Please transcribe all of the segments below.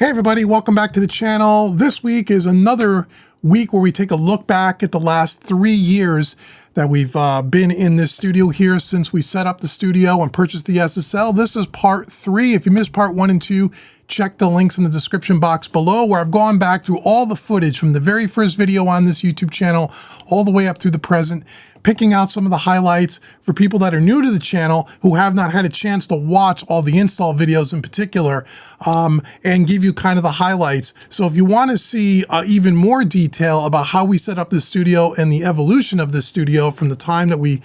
Hey everybody, welcome back to the channel. This week is another week where we take a look back at the last 3 years that we've been in this studio here since we set up the studio and purchased the SSL. This is part 3. If you missed part 1 and 2, check the links in the description box below, where I've gone back through all the footage from the very first video on this YouTube channel all the way up through the present, picking out some of the highlights for people that are new to the channel who have not had a chance to watch all the install videos in particular, and give you kind of the highlights. So if you want to see even more detail about how we set up this studio and the evolution of this studio from the time that we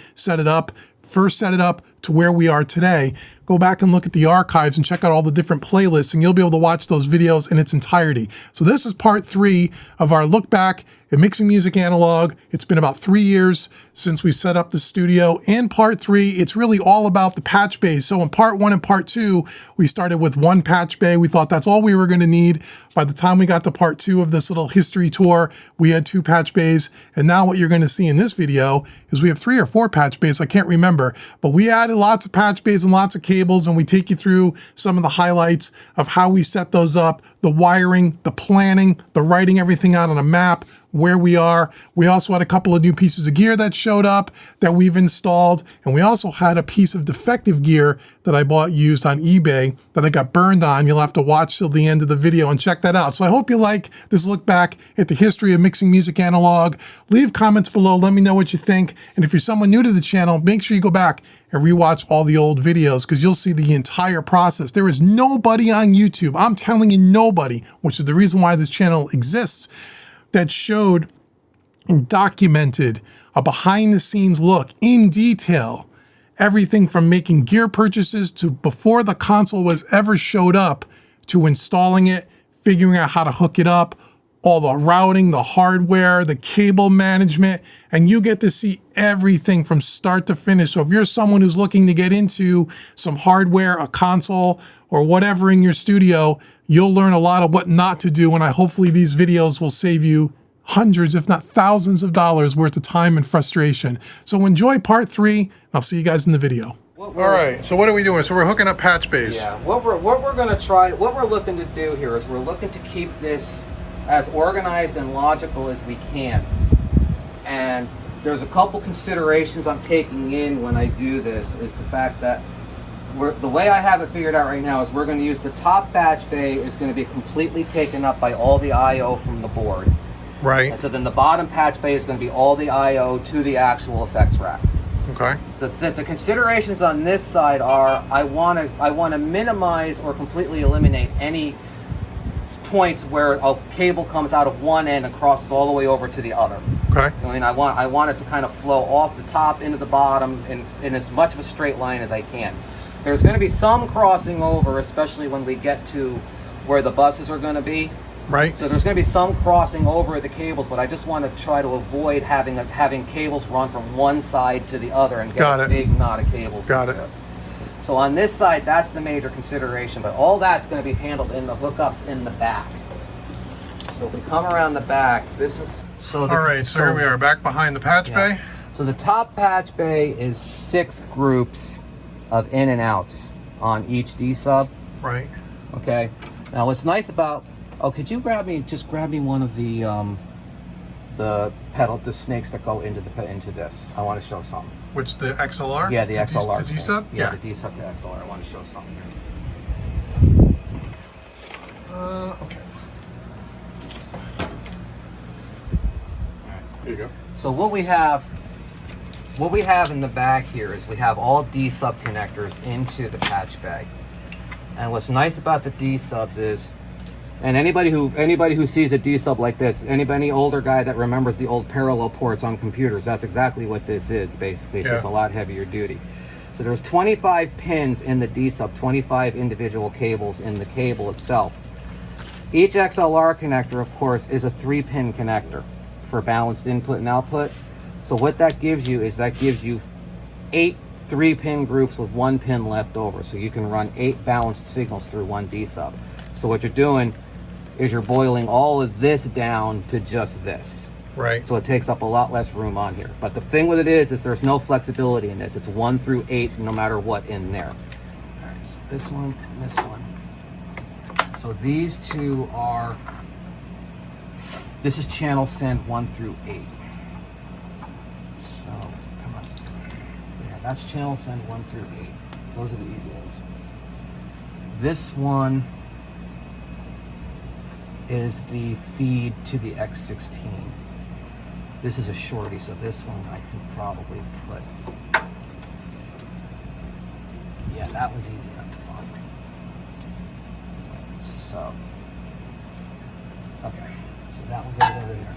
first set it up to where we are today, go back and look at the archives and check out all the different playlists, and you'll be able to watch those videos in its entirety. So this is part 3 of our look back at mixing music analog. It's been about 3 years since we set up the studio. In part 3, it's really all about the patch bays. So in part 1 and part 2, we started with 1 patch bay. We thought that's all we were going to need. By the time we got to part 2 of this little history tour, we had 2 patch bays. And now what you're going to see in this video is we have 3 or 4 patch bays. I can't remember, but we added lots of patch bays and lots of cables, and we take you through some of the highlights of how we set those up, the wiring, the planning, the writing everything out on a map, where we are. We also had a couple of new pieces of gear that showed up that we've installed, and we also had a piece of defective gear that I bought used on eBay that I got burned on. You'll have to watch till the end of the video and check that out. So I hope you like this look back at the history of mixing music analog. Leave comments below, let me know what you think, and if you're someone new to the channel, make sure you go back and rewatch all the old videos, because you'll see the entire process. There is nobody on YouTube, I'm telling you, nobody, which is the reason why this channel exists, that showed and documented a behind the scenes look in detail, everything from making gear purchases to before the console was ever showed up, to installing it, figuring out how to hook it up, all the routing, the hardware, the cable management, and you get to see everything from start to finish. So if you're someone who's looking to get into some hardware, a console, or whatever in your studio, you'll learn a lot of what not to do, and hopefully these videos will save you hundreds, if not thousands of dollars worth of time and frustration. So enjoy part 3, and I'll see you guys in the video. All right, so what are we doing? So we're hooking up patch bays. Yeah, what we're looking to do here is we're looking to keep this as organized and logical as we can. And there's a couple considerations I'm taking in when I do this, is the fact that the way I have it figured out right now is we're going to use the top patch bay is going to be completely taken up by all the I/O from the board. Right. And so then the bottom patch bay is going to be all the I/O to the actual effects rack. Okay. The considerations on this side are I want to minimize or completely eliminate any points where a cable comes out of one end and crosses all the way over to the other. Okay. I mean, I want it to kind of flow off the top into the bottom in as much of a straight line as I can. There's going to be some crossing over, especially when we get to where the buses are going to be. Right. So there's going to be some crossing over the cables, but I just want to try to avoid having cables run from one side to the other and get a big knot of cables. Got it. So on this side, that's the major consideration, but all that's going to be handled in the hookups in the back. So if we come around the back, this is... All right, so here we are, back behind the patch bay. So the top patch bay is 6 groups of in and outs on each D sub. Right. Okay. Now what's nice about... Oh, could you grab me one of the snakes that go into this? I want to show something. Which, the XLR? Yeah, the XLR. The D-sub? Yeah, the D-sub to XLR. I want to show something here. Okay. All right. There you go. So what we have in the back here is we have all D-sub connectors into the patch bay. And what's nice about the D-subs is, and anybody who sees a D-sub like this, any older guy that remembers the old parallel ports on computers, that's exactly what this is, basically. It's just a lot heavier duty. So there's 25 pins in the D-sub, 25 individual cables in the cable itself. Each XLR connector, of course, is a 3-pin connector for balanced input and output. So what that gives you is 8 3-pin groups with 1 pin left over. So you can run 8 balanced signals through one D-sub. So what you're doing is you're boiling all of this down to just this. Right. So it takes up a lot less room on here. But the thing with it is there's no flexibility in this. It's 1 through 8, no matter what in there. All right, so this one and this one. So So these two are, this is channel send 1 through 8. So, come on. Yeah, that's channel send 1 through 8. Those are the easy ones. This one is the feed to the X16. This is a shorty, so this one I can probably put. Yeah, that one's easy enough to find. So, okay, so that one goes over here.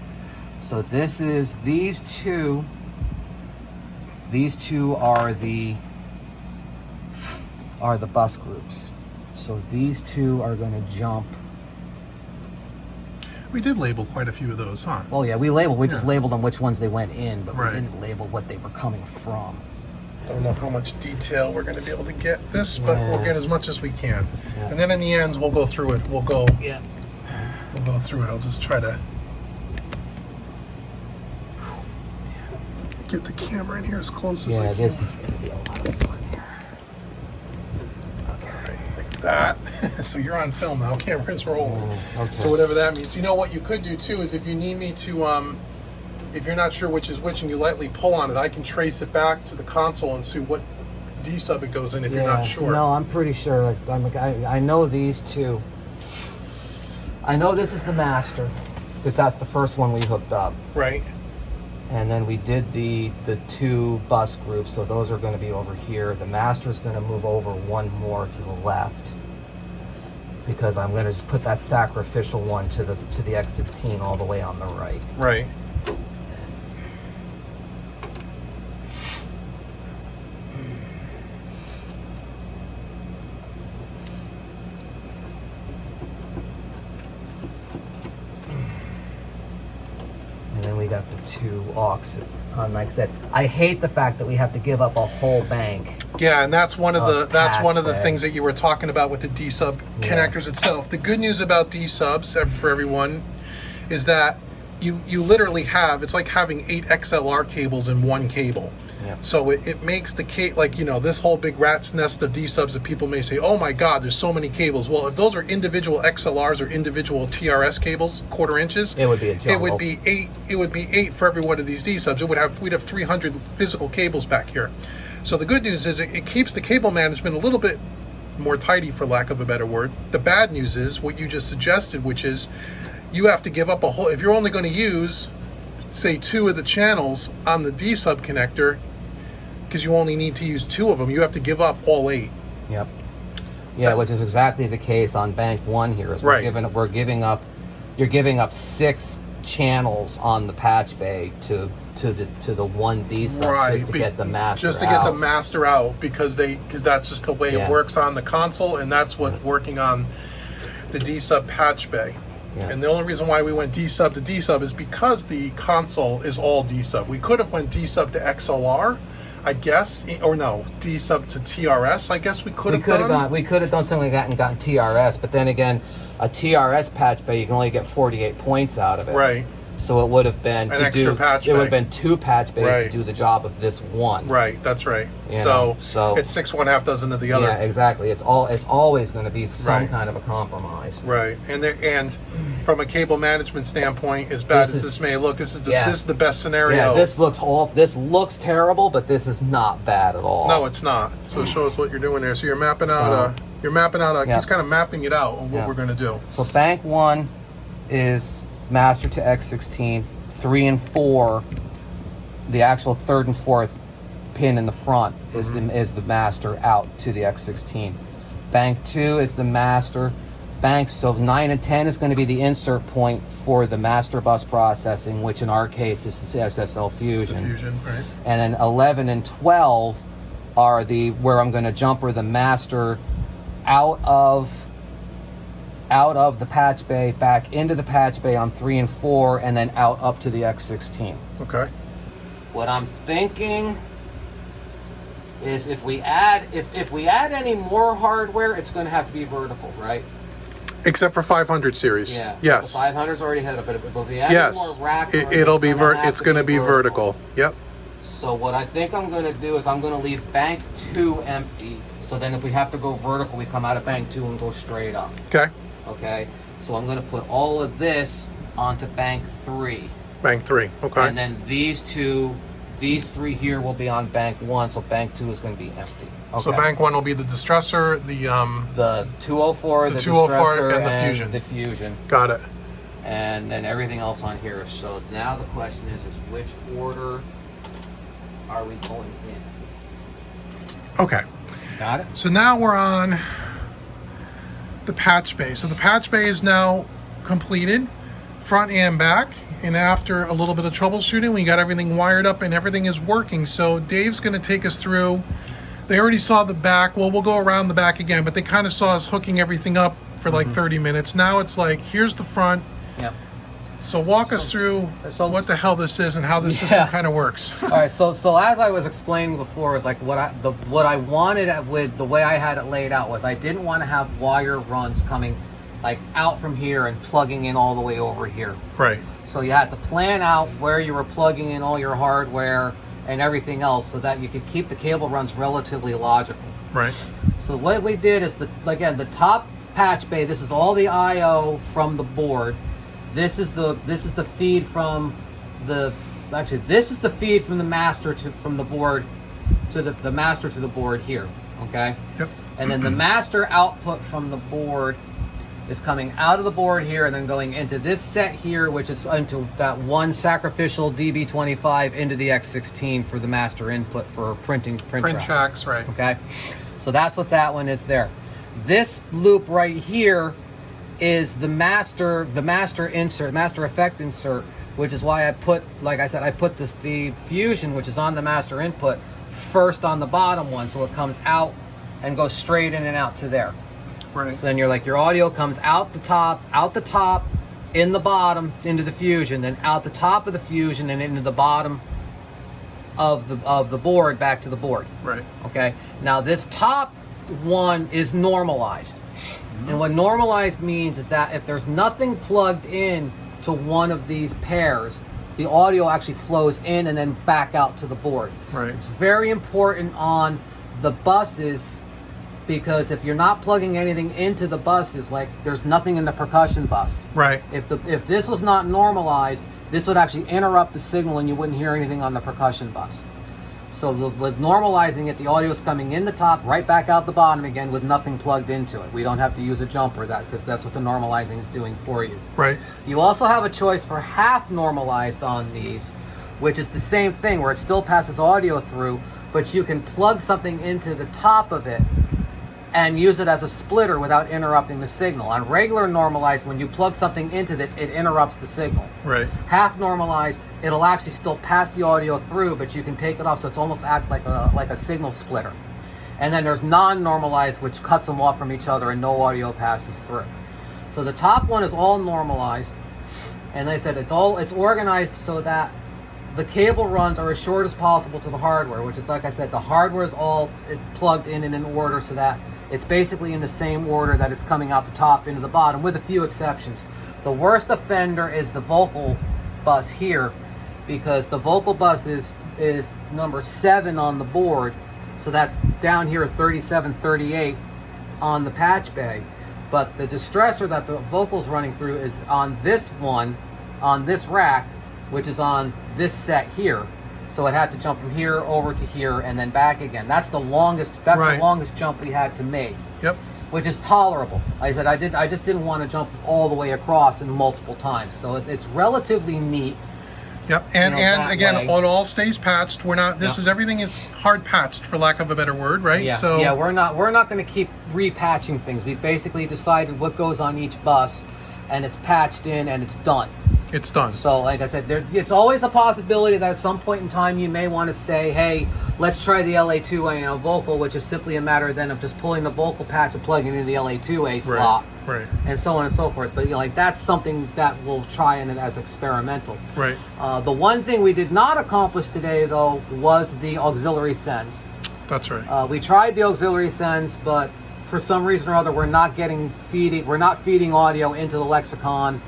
So this is, these two are the bus groups. So these two are going to jump. We did label quite a few of those, huh? Oh yeah, we just labeled them which ones they went in, but we didn't label what they were coming from. Don't know how much detail we're going to be able to get this, but we'll get as much as we can. Yeah. And then in the end, we'll go through it. We'll go through it. I'll just try to get the camera in here as close as I can. Yeah, this is going to be a lot of fun here. Okay, like that. So you're on film now. Camera's rolling. Okay. So whatever that means. You know what you could do too is if you need me to, if you're not sure which is which and you lightly pull on it, I can trace it back to the console and see what D sub it goes in if you're not sure. No, I'm pretty sure. I know these two. I know this is the master because that's the first one we hooked up. Right. And then we did the two bus groups, so those are going to be over here. The master is going to move over one more to the left because I'm going to just put that sacrificial one to the X16 all the way on the right. Right. And then we got the two aux. Like I said, I hate the fact that we have to give up a whole bank. Yeah, and that's one of the bag. things that you were talking about with the D sub connectors itself. The good news about D subs for everyone is that you literally have, it's like having 8 XLR cables in one cable. Yeah. So it makes the like, you know, this whole big rat's nest of D subs that people may say, oh my God, there's so many cables. Well, if those are individual XLRs or individual TRS cables, 1/4 inches, it would be a jungle. It would be 8. It would be 8 for every one of these D subs. We'd have 300 physical cables back here. So the good news is it keeps the cable management a little bit more tidy, for lack of a better word. The bad news is what you just suggested, which is you have to give up a whole. If you're only going to use, say, 2 of the channels on the D sub connector, because you only need to use 2 of them, you have to give up all 8. Yep. Yeah, which is exactly the case on bank 1 here. Is Right. We're giving up. You're giving up 6 channels on the patch bay to the one D sub just to get the master out. Just to get the master out because that's just the way it works on the console, and that's what's working on the D sub patch bay. Yeah. And the only reason why we went D sub to D sub is because the console is all D sub. We could have went D sub to XLR, I guess, or no, D sub to TRS. I guess we could have done. We could have done something like that and gotten TRS, but then again, a TRS patch bay you can only get 48 points out of it. Right. So it would have been an extra patch bay. It would have been 2 patch bays to do the job of this one. Right. That's right. You So know, it's 6 1/2 dozen of the other. Yeah, exactly. It's always going to be some kind of a compromise. Right. And from a cable management standpoint, as bad as this may look, this is the best scenario. Yeah, this looks terrible, but this is not bad at all. No, it's not. So show us what you're doing there. So you're mapping out he's kind of mapping it out on what we're going to do. So bank 1 is master to X16, 3 and 4, the actual 3rd and 4th pin in the front is the master out to the X16. Bank 2 is the master. So 9 and 10 is going to be the insert point for the master bus processing, which in our case is the SSL Fusion. The Fusion, right. And then 11 and 12 are where I'm going to jumper the master out of the patch bay, back into the patch bay on 3 and 4, and then out up to the X16. Okay. What I'm thinking is if we add any more hardware, it's going to have to be vertical, right? Except for 500 series. Yeah. Yes. 500's already hit it, but if we add yes. more rack, It's going to be vertical. Yep. So what I think I'm going to do is I'm going to leave bank 2 empty. So then if we have to go vertical, we come out of bank 2 and go straight up. Okay. Okay, so I'm going to put all of this onto bank 3. Bank 3, okay. And then these 3 here will be on bank 1, so bank 2 is going to be empty. Okay. So bank 1 will be the distressor, the 204, the 204 distressor, and the fusion. The fusion. Got it. And then everything else on here. So now the question is which order are we going in? Okay. Got it? So now we're on the patch bay. So the patch bay is now completed, front and back. And after a little bit of troubleshooting, we got everything wired up and everything is working. So Dave's going to take us through. They already saw the back. Well, we'll go around the back again, but they kind of saw us hooking everything up for like 30 minutes. Now it's like, here's the front. Yep. So walk us through what the hell this is and how this system kind of works. All right. So as I was explaining before, is like what I wanted with the way I had it laid out was I didn't want to have wire runs coming like out from here and plugging in all the way over here. Right. So you had to plan out where you were plugging in all your hardware and everything else so that you could keep the cable runs relatively logical. Right. So what we did is, the top patch bay, this is all the I/O from the board. This is the feed from the feed from the master from the board to the master to the board here, okay? Yep. And then the master output from the board is coming out of the board here and then going into this set here, which is into that one sacrificial DB25 into the X16 for the master input for print tracks, right. Okay, so that's what that one is there. This loop right here is the master insert, master effect insert, which is why I put, like I said, I put the fusion, which is on the master input, first on the bottom one, so it comes out and goes straight in and out to there. Right. So then your audio comes out the top, in the bottom, into the fusion, then out the top of the fusion and into the bottom of the board, back to the board. Right. Okay. Now this top one is normalized. And what normalized means is that if there's nothing plugged in to one of these pairs, the audio actually flows in and then back out to the board. Right. It's very important on the buses, because if you're not plugging anything into the buses, like there's nothing in the percussion bus. Right. If this was not normalized, this would actually interrupt the signal and you wouldn't hear anything on the percussion bus. So with normalizing it, the audio is coming in the top, right back out the bottom again with nothing plugged into it. We don't have to use a jumper because that's what the normalizing is doing for you. Right. You also have a choice for half normalized on these, which is the same thing where it still passes audio through, but you can plug something into the top of it and use it as a splitter without interrupting the signal. On regular normalized, when you plug something into this, it interrupts the signal. Right. Half normalized, it'll actually still pass the audio through, but you can take it off, so it almost acts like a signal splitter. And then there's non-normalized, which cuts them off from each other and no audio passes through. So the top one is all normalized, and they said it's organized so that the cable runs are as short as possible to the hardware, which is, like I said, the hardware is all plugged in order so that it's basically in the same order that it's coming out the top into the bottom, with a few exceptions. The worst offender is the vocal bus here, because the vocal bus is number 7 on the board, so that's down here 37, 38 on the patch bay. But the distressor that the vocal's running through is on this one, on this rack, which is on this set here. So it had to jump from here over to here and then back again. That's the longest. That's Right. the longest jump we had to make. Yep. Which is tolerable. Like I said, I just didn't want to jump all the way across in multiple times. So it's relatively neat. Yep. And that again, way. it all stays patched. We're not. This Yep. is everything is hard patched, for lack of a better word, right? Yeah. So Yeah. We're not going to keep repatching things. We've basically decided what goes on each bus, and it's patched in and it's done. it's done. So, like I said, it's always a possibility that at some point in time you may want to say, hey, let's try the LA2A vocal, which is simply a matter then of just pulling the vocal patch and plugging it into the LA2A slot. Right. And so on and so forth. But like that's something that we'll try in it as experimental. Right. The one thing we did not accomplish today, though, was the auxiliary sends. That's right. We tried the auxiliary sends, but for some reason or other, we're not feeding audio into the lexicon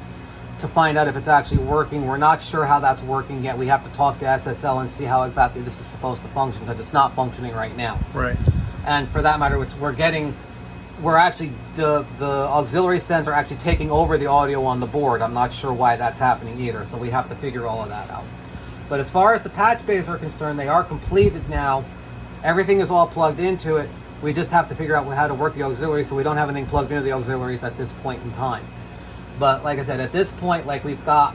to find out if it's actually working. We're not sure how that's working yet. We have to talk to SSL and see how exactly this is supposed to function, because it's not functioning right now. Right. And for that matter, we're getting we're actually, the auxiliary sends are actually taking over the audio on the board. I'm not sure why that's happening either, so we have to figure all of that out. But as far as the patch bays are concerned, they are completed now. Everything is all plugged into it. We just have to figure out how to work the auxiliary, so we don't have anything plugged into the auxiliaries at this point in time. But like I said, at this point, like we've got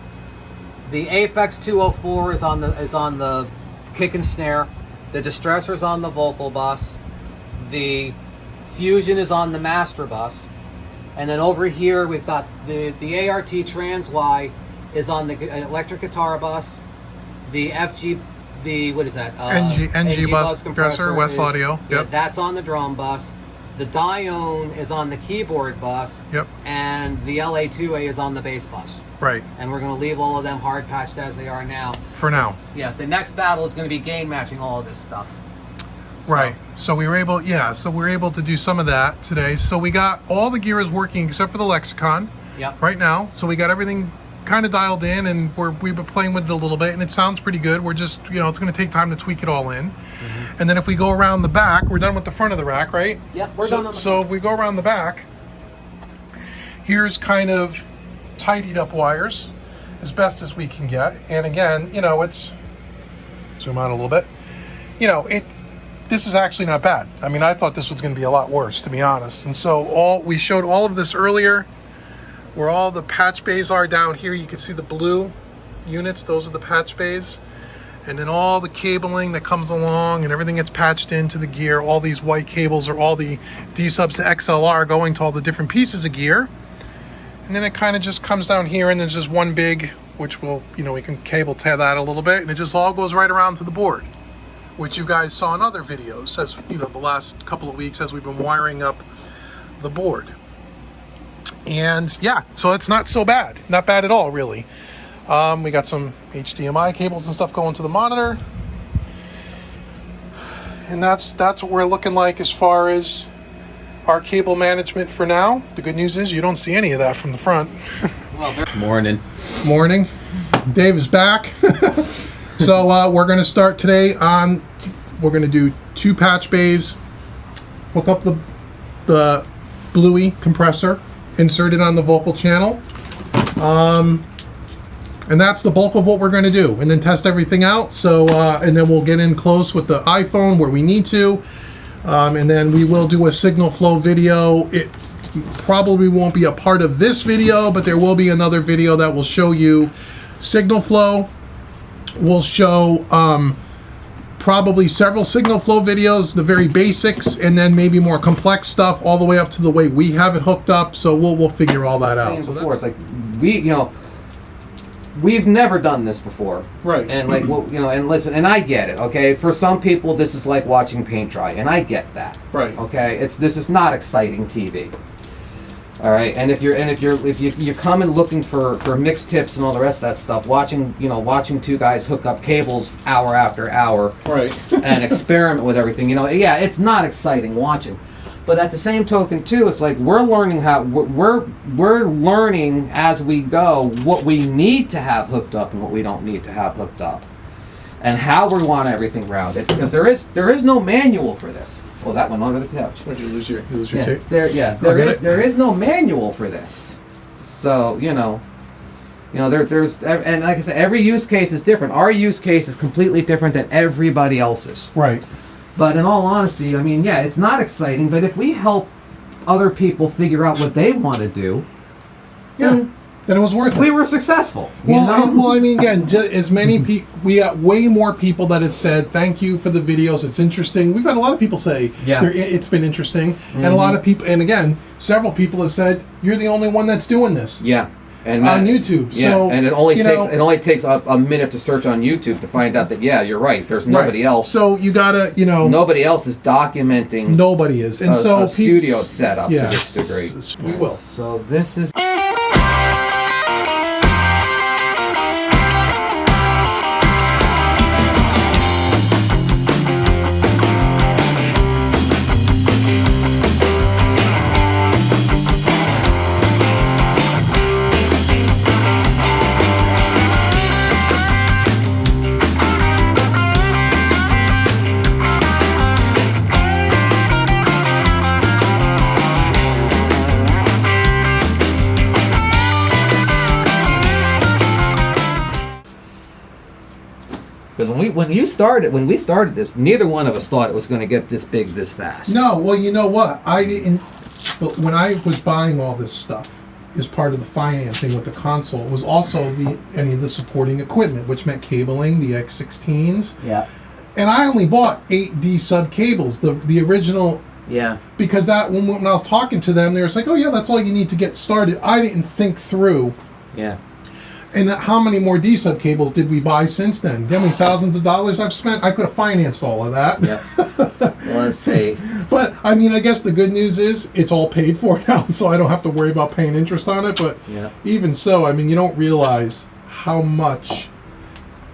the XL305 is on the kick and snare, the distressor is on the vocal bus, the Fusion is on the master bus, and then over here we've got the ART Trans-Y is on the electric guitar bus, the FG, what is that? NG bus compressor, West Audio. Yep. Yeah, that's on the drum bus. The Dione is on the keyboard bus. Yep. And the LA2A is on the bass bus. Right. And we're going to leave all of them hard patched as they are now. For now. Yeah. The next battle is going to be gain matching all of this stuff. Right. So we were able, so we were able to do some of that today. So we got all the gear is working except for the Lexicon. Yep. Right now. So we got everything kind of dialed in, and we've been playing with it a little bit, and it sounds pretty good. We're just, it's going to take time to tweak it all in. Mm-hmm. And then if we go around the back, we're done with the front of the rack, right? Yep, we're done. So if we go around the back, here's kind of tidied up wires as best as we can get. And again, it's, zoom out a little bit, this is actually not bad. I mean, I thought this was going to be a lot worse, to be honest. And so we showed all of this earlier, where all the patch bays are down here. You can see the blue units, those are the patch bays. And then all the cabling that comes along and everything gets patched into the gear. All these white cables are all the D subs to XLR going to all the different pieces of gear. And then it kind of just comes down here, and there's just one big, which will, we can cable tie that a little bit, and it just all goes right around to the board, which you guys saw in other videos as, the last couple of weeks as we've been wiring up the board. And yeah, so it's not so bad. Not bad at all, really. We got some HDMI cables and stuff going to the monitor. And that's what we're looking like as far as our cable management for now. The good news is you don't see any of that from the front. Morning. Morning. Dave is back. So we're going to start today on, we're going to do 2 patch bays, hook up the Bluey compressor, insert it on the vocal channel, and that's the bulk of what we're going to do, and then test everything out. So and then we'll get in close with the iPhone where we need to, and then we will do a signal flow video. It probably won't be a part of this video, but there will be another video that will show you signal flow. We'll show probably several signal flow videos, the very basics, and then maybe more complex stuff, all the way up to the way we have it hooked up. So we'll figure all that out. So before, it's like we've never done this before, right? And like, and listen, and I get it. Okay, for some people, this is like watching paint dry, and I get that. Right. Okay, this is not exciting TV. All right, and if you're coming looking for mixed tips and all the rest of that stuff, watching 2 guys hook up cables hour after hour, right, and experiment with everything, yeah, it's not exciting watching. But at the same token too, it's like we're learning we're learning as we go what we need to have hooked up and what we don't need to have hooked up, and how we want everything rounded, because there is no manual for this. Well, that went under the couch. Did you lose your tape? There is no manual for this. So, there's, and like I said, every use case is different. Our use case is completely different than everybody else's. Right. But in all honesty, I mean, yeah, it's not exciting, but if we help other people figure out what they want to do, then it was worth it. We were successful. Well, I mean, again, as many people, we got way more people that have said, thank you for the videos, it's interesting. We've had a lot of people say, it's been interesting. Mm-hmm. And a lot of people, and again, several people have said, you're the only one that's doing this. Yeah. And on YouTube. Yeah, so, and it only takes a minute to search on YouTube to find out that, you're right, there's nobody else. So you gotta, nobody else is documenting. Nobody is. And a studio setup to this degree. We will. So this is... Because when we started this, neither one of us thought it was going to get this big this fast. No, well, you know what? I didn't. But when I was buying all this stuff as part of the financing with the console, it was also any of the supporting equipment, which meant cabling, the X16s. Yeah. And I only bought 8 D sub cables, the original. Yeah. Because that when I was talking to them, they were like, "Oh yeah, that's all you need to get started." I didn't think through. Yeah. And how many more D sub cables did we buy since then? You know how many thousands of dollars I've spent? I could have financed all of that. Yeah. Well, let's see. But I mean, I guess the good news is it's all paid for now, so I don't have to worry about paying interest on it. But yeah. Even so, I mean, you don't realize how much.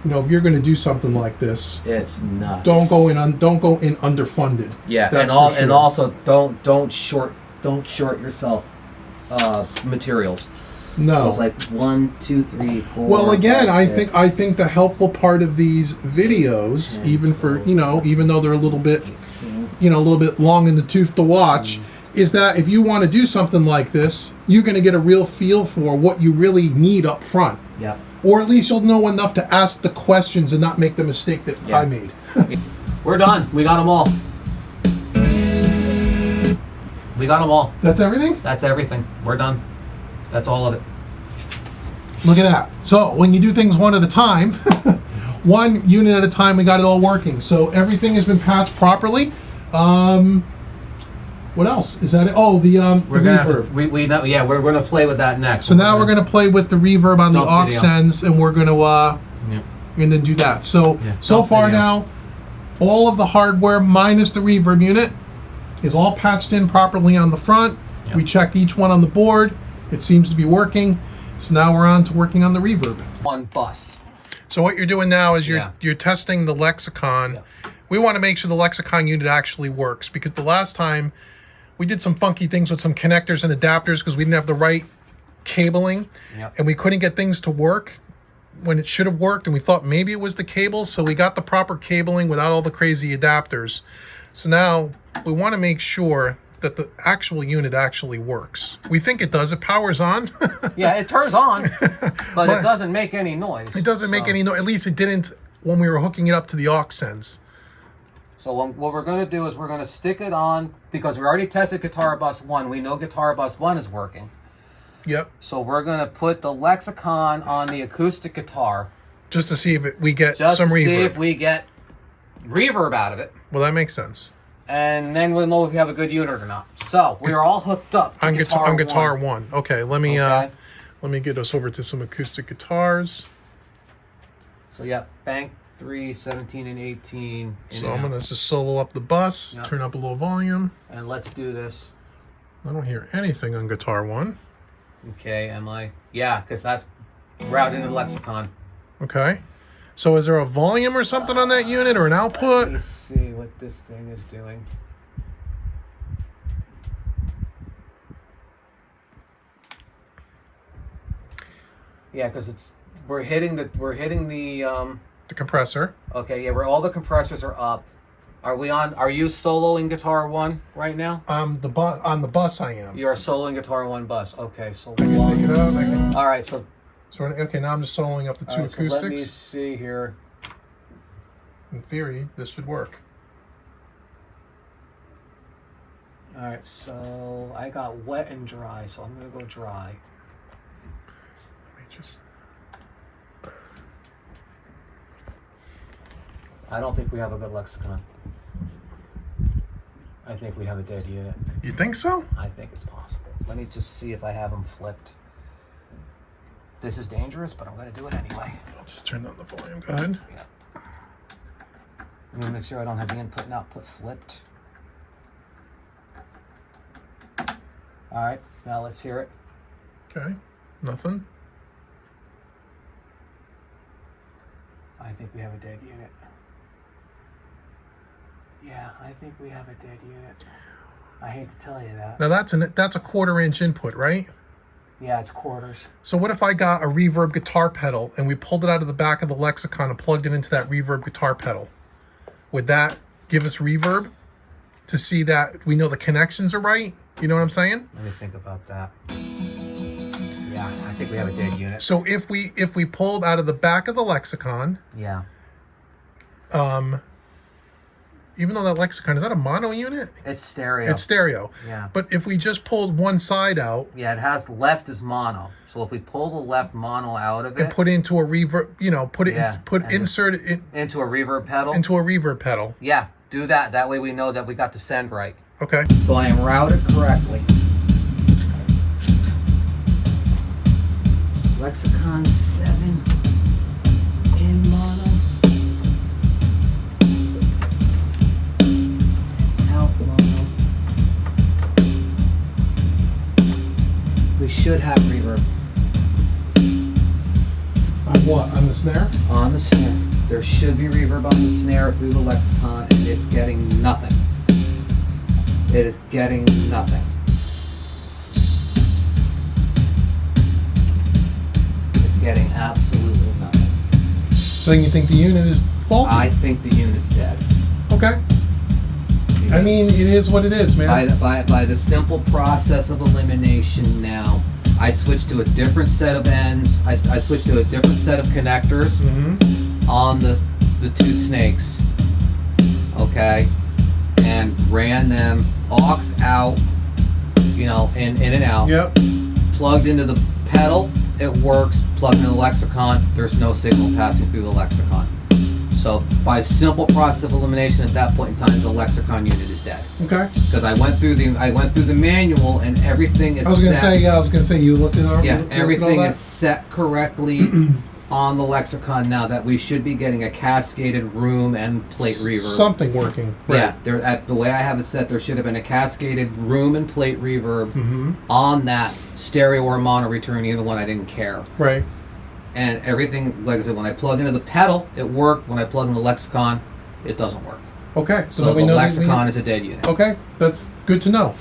You know, if you're going to do something like this, it's nuts. Don't go in underfunded. Yeah, That's and also don't short yourself materials. No. So it's like 1, 2, 3, 4. Well, again, 5, 6. I think the helpful part of these videos, 10, even for 12, even though they're a little bit 18. A little bit long in the tooth to watch, is that if you want to do something like this, you're going to get a real feel for what you really need up front. Yeah. Or at least you'll know enough to ask the questions and not make the mistake that I made. We're done. We got them all. We got them all. That's everything? That's everything. We're done. That's all of it. Look at that. So when you do things one at a time, one unit at a time, we got it all working. So everything has been patched properly. What else? Is that it? Oh, the reverb. We're going to play with that next. So now we're going to play with the reverb on the aux ends, and we're going to do that. So so far now, all of the hardware minus the reverb unit is all patched in properly on the front. Yep. We checked each one on the board. It seems to be working. So now we're on to working on the reverb. One bus. So what you're doing now is you're testing the Lexicon. Yeah. We want to make sure the Lexicon unit actually works, because the last time we did some funky things with some connectors and adapters because we didn't have the right cabling, and we couldn't get things to work when it should have worked, and we thought maybe it was the cable, so we got the proper cabling without all the crazy adapters. So now we want to make sure that the actual unit actually works. We think it does. It powers on. Yeah, it turns on, but it doesn't make any noise. It doesn't make any noise. At least it didn't when we were hooking it up to the aux ends. So what we're going to do is we're going to stick it on, because we already tested Guitar Bus 1. We know Guitar Bus 1 is working. Yep. So we're going to put the Lexicon on the acoustic guitar. Just to see if we get some reverb. Just to see if we get reverb out of it. Well, that makes sense. And then we'll know if we have a good unit or not. So we are all hooked up to on guitar 1. one. Okay, let me get us over to some acoustic guitars. So yeah, Bank 3, 17, and 18. So I'm gonna just solo up the bus, turn up a little volume. And let's do this. I don't hear anything on guitar 1. Okay, am I? Yeah, because that's routed into the Lexicon. Okay. So is there a volume or something on that unit, or an output? Let's see what this thing is doing. Yeah, because we're hitting the compressor. Okay, yeah, where all the compressors are up. Are you soloing guitar 1 right now? On the bus I am. You're soloing guitar 1 bus. Okay, so I can take it out. all right, so okay, now I'm just soloing up the 2 acoustics. So let me see here. In theory, this should work. All right, so I got wet and dry, so I'm gonna go dry. Let me just. I don't think we have a good Lexicon. I think we have a dead unit. You think so? I think it's possible. Let me just see if I have them flipped. This is dangerous, but I'm going to do it anyway. I'll just turn down the volume. Go ahead. Yeah. I'm going to make sure I don't have the input and output flipped. All right, now let's hear it. Okay, nothing. I think we have a dead unit. Yeah, I think we have a dead unit. I hate to tell you that. Now that's a 1/4 inch input, right? Yeah, it's quarters. So what if I got a reverb guitar pedal and we pulled it out of the back of the Lexicon and plugged it into that reverb guitar pedal? Would that give us reverb to see that we know the connections are right? You know what I'm saying? Let me think about that. Yeah, I think we have a dead unit. So if we pulled out of the back of the Lexicon, yeah, even though that Lexicon, is that a mono unit? It's stereo. It's stereo. Yeah. But if we just pulled one side out. Yeah, it has left is mono. So if we pull the left mono out of it. And put into a reverb, you know, insert it into a reverb pedal. Into a reverb pedal. Yeah, do that. That way we know that we got the send right. Okay. So I am routed correctly. Lexicon 7 in mono. Out mono. We should have reverb. On what? On the snare? On the snare. There should be reverb on the snare through the Lexicon, and it's getting nothing. It is getting nothing. It's getting absolutely nothing. So you think the unit is faulty? I think the unit's dead. Okay. I mean, it is what it is, man. By the simple process of elimination now, I switched to a different set of ends. I switched to a different set of connectors on the two snakes. Okay, and ran them aux out, you know, in and out. Yep. Plugged into the pedal, it works. Plugged into the Lexicon, there's no signal passing through the Lexicon. So by simple process of elimination, at that point in time, the Lexicon unit is dead. Okay. Because I went through the manual and everything is. I was gonna say you looked at Yeah, everything is set correctly on the Lexicon now. That we should be getting a cascaded room and plate reverb. Something working. Right. Yeah, there at the way I have it set, there should have been a cascaded room and plate reverb on that stereo or mono return, even when I didn't care. Right. And everything, like I said, when I plug into the pedal, it worked. When I plug into the Lexicon, it doesn't work. Okay. So the Lexicon is a dead unit. Okay, that's good to know.